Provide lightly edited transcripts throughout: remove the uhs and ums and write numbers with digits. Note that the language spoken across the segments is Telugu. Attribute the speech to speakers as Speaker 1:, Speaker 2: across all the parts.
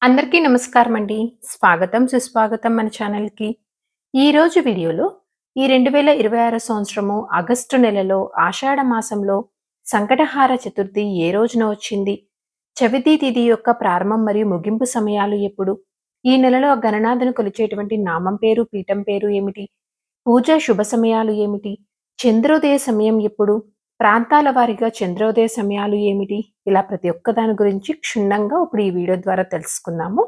Speaker 1: అందరికీ నమస్కారం అండి. స్వాగతం, సుస్వాగతం మన ఛానల్‌కి. ఈరోజు వీడియోలో ఈ 2026 సంవత్సరము ఆగస్టు నెలలో ఆషాఢ మాసంలో సంకటహార చతుర్థి ఏ రోజున వచ్చింది? చవితి తిథి యొక్క ప్రారంభం మరియు ముగింపు సమయాలు ఎప్పుడు? ఈ నెలలో గణనాథుని కొలిచేటువంటి నామం పేరు, పీఠం పేరు ఏమిటి? పూజ శుభ సమయాలు ఏమిటి? చంద్రోదయ సమయం ఎప్పుడు? ప్రాంతాల వారీగా చంద్రోదయ సమయాలు ఏమిటి? ఇలా ప్రతి ఒక్క దాని గురించి క్షుణ్ణంగా ఇప్పుడు ఈ వీడియో ద్వారా తెలుసుకుందాము.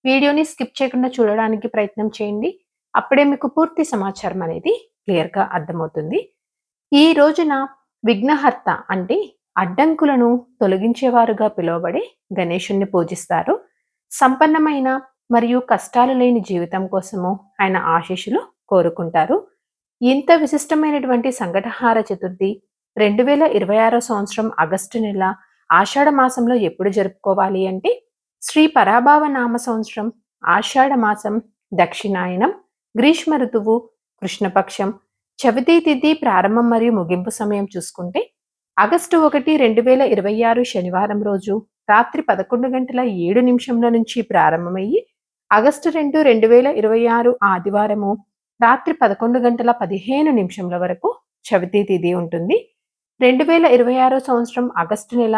Speaker 1: వీడియోని స్కిప్ చేయకుండా చూడడానికి ప్రయత్నం చేయండి. అప్పుడే మీకు పూర్తి సమాచారం అనేది క్లియర్‌గా అర్థమవుతుంది. ఈ రోజున విఘ్నహర్త అంటే అడ్డంకులను తొలగించేవారుగా పిలువబడే గణేశుడిని పూజిస్తారు. సంపన్నమైన మరియు కష్టాలు లేని జీవితం కోసము ఆయన ఆశీస్సులు కోరుకుంటారు. ఇంత విశిష్టమైనటువంటి సంకటహార చతుర్థి 2026 సంవత్సరం ఆగస్టు నెల ఆషాఢ మాసంలో ఎప్పుడు జరుపుకోవాలి అంటే శ్రీ పరాభావ నామ సంవత్సరం ఆషాఢ మాసం దక్షిణాయనం గ్రీష్మ ఋతువు కృష్ణపక్షం చవితి తిథి ప్రారంభం మరియు ముగింపు సమయం చూసుకుంటే ఆగస్టు 1, 2026 శనివారం రోజు రాత్రి 11:07 నుంచి ప్రారంభమయ్యి ఆగస్టు 2, 2026 ఆదివారము రాత్రి 11:15 వరకు చవితి తిథి ఉంటుంది. 2026 సంవత్సరం ఆగస్టు నెల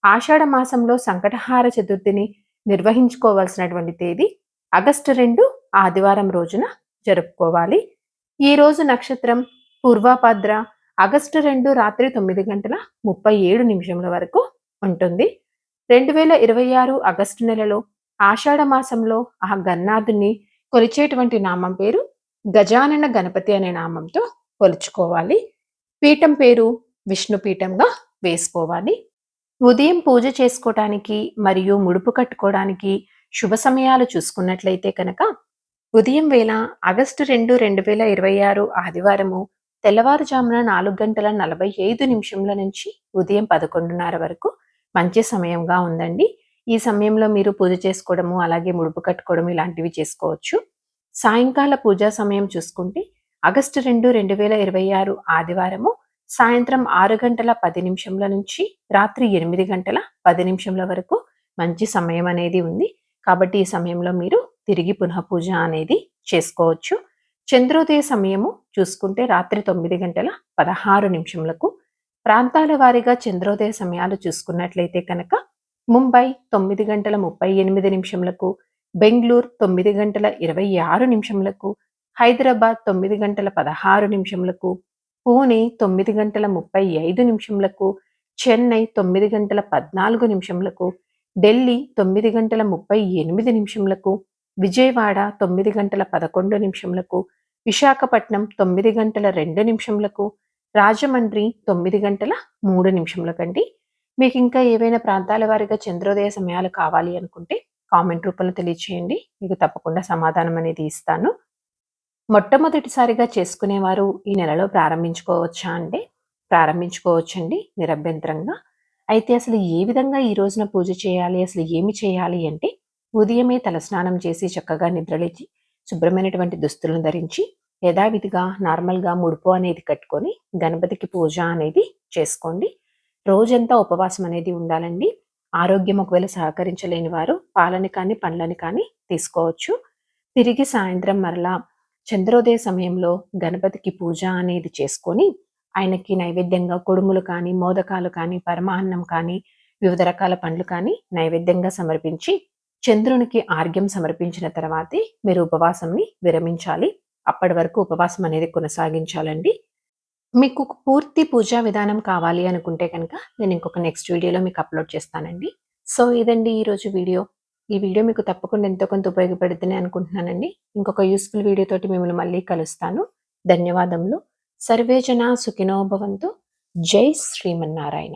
Speaker 1: ఆషాఢ మాసంలో సంకటహార చతుర్థిని నిర్వహించుకోవాల్సినటువంటి తేదీ ఆగస్టు 2 ఆదివారం రోజున జరుపుకోవాలి. ఈ రోజు నక్షత్రం పూర్వభద్ర ఆగస్టు 2 రాత్రి 9:37 వరకు ఉంటుంది. 2026 ఆగస్టు నెలలో ఆషాఢ మాసంలో ఆ గన్నాథుని కొలిచేటువంటి నామం పేరు గజానన గణపతి అనే నామంతో కొలుచుకోవాలి. పీఠం పేరు విష్ణు పీఠంగా వేసుకోవాలి. ఉదయం పూజ చేసుకోవటానికి మరియు ముడుపు కట్టుకోవడానికి శుభ సమయాలు చూసుకున్నట్లయితే కనుక ఉదయం వేళ ఆగస్టు 2, 2026 ఆదివారము తెల్లవారుజామున 4:45 నుంచి ఉదయం 11:30 వరకు మంచి సమయంగా ఉందండి. ఈ సమయంలో మీరు పూజ చేసుకోవడము అలాగే ముడుపు కట్టుకోవడం ఇలాంటివి చేసుకోవచ్చు. సాయంకాల పూజా సమయం చూసుకుంటే ఆగస్టు 2, 2026 ఆదివారము సాయంత్రం 6:10 నుంచి రాత్రి 8:10 వరకు మంచి సమయం అనేది ఉంది. కాబట్టి ఈ సమయంలో మీరు తిరిగి పునః పూజ అనేది చేసుకోవచ్చు. చంద్రోదయ సమయము చూసుకుంటే రాత్రి 9:16 ప్రాంతాల వారీగా చంద్రోదయ సమయాలు చూసుకున్నట్లయితే కనుక ముంబై 9:38 బెంగుళూరు 9:26 హైదరాబాద్ 9:16 పూణే 9:35 చెన్నై 9:14 ఢిల్లీ 9:38 విజయవాడ 9:11 విశాఖపట్నం 9:02 రాజమండ్రి 9:03 కండి. మీకు ఇంకా ఏవైనా ప్రాంతాల వారీగా చంద్రోదయ సమయాలు కావాలి అనుకుంటే కామెంట్ రూపంలో తెలియచేయండి. మీకు తప్పకుండా సమాధానం అనేది ఇస్తాను. మొట్టమొదటిసారిగా చేసుకునేవారు ఈ నెలలో ప్రారంభించుకోవచ్చా అంటే ప్రారంభించుకోవచ్చండి నిరభ్యంతరంగా. అయితే అసలు ఏ విధంగా ఈ రోజున పూజ చేయాలి, అసలు ఏమి చేయాలి అంటే ఉదయమే తలస్నానం చేసి చక్కగా నిద్రలేచి శుభ్రమైనటువంటి దుస్తులను ధరించి యథావిధిగా నార్మల్గా ముడుపు అనేది కట్టుకొని గణపతికి పూజ అనేది చేసుకోండి. రోజంతా ఉపవాసం అనేది ఉండాలండి. ఆరోగ్యం ఒకవేళ సహకరించలేని వారు పాలని కానీ పండ్లని కానీ తీసుకోవచ్చు. తిరిగి సాయంత్రం మరలా చంద్రోదయ సమయంలో గణపతికి పూజ అనేది చేసుకొని ఆయనకి నైవేద్యంగా కుడుములు కానీ మోదకాలు కానీ పరమాన్నం కానీ వివిధ రకాల పండ్లు కానీ నైవేద్యంగా సమర్పించి చంద్రునికి ఆర్ఘ్యం సమర్పించిన తర్వాతే మీరు ఉపవాసంని విరమించాలి. అప్పటి వరకు ఉపవాసం అనేది కొనసాగించాలండి. మీకు పూర్తి పూజా విధానం కావాలి అనుకుంటే కనుక నేను ఇంకొక నెక్స్ట్ వీడియోలో మీకు అప్లోడ్ చేస్తానండి. సో ఇదండి ఈరోజు వీడియో. ఈ వీడియో మీకు తప్పకుండా ఎంతో కొంత ఉపయోగపడుతుంది అనుకుంటున్నానండి. ఇంకొక యూస్ఫుల్ వీడియో తోటి మిమ్మల్ని మళ్ళీ కలుస్తాను. ధన్యవాదములు. సర్వే జనా సుఖినో భవంతు. జై శ్రీమన్నారాయణ.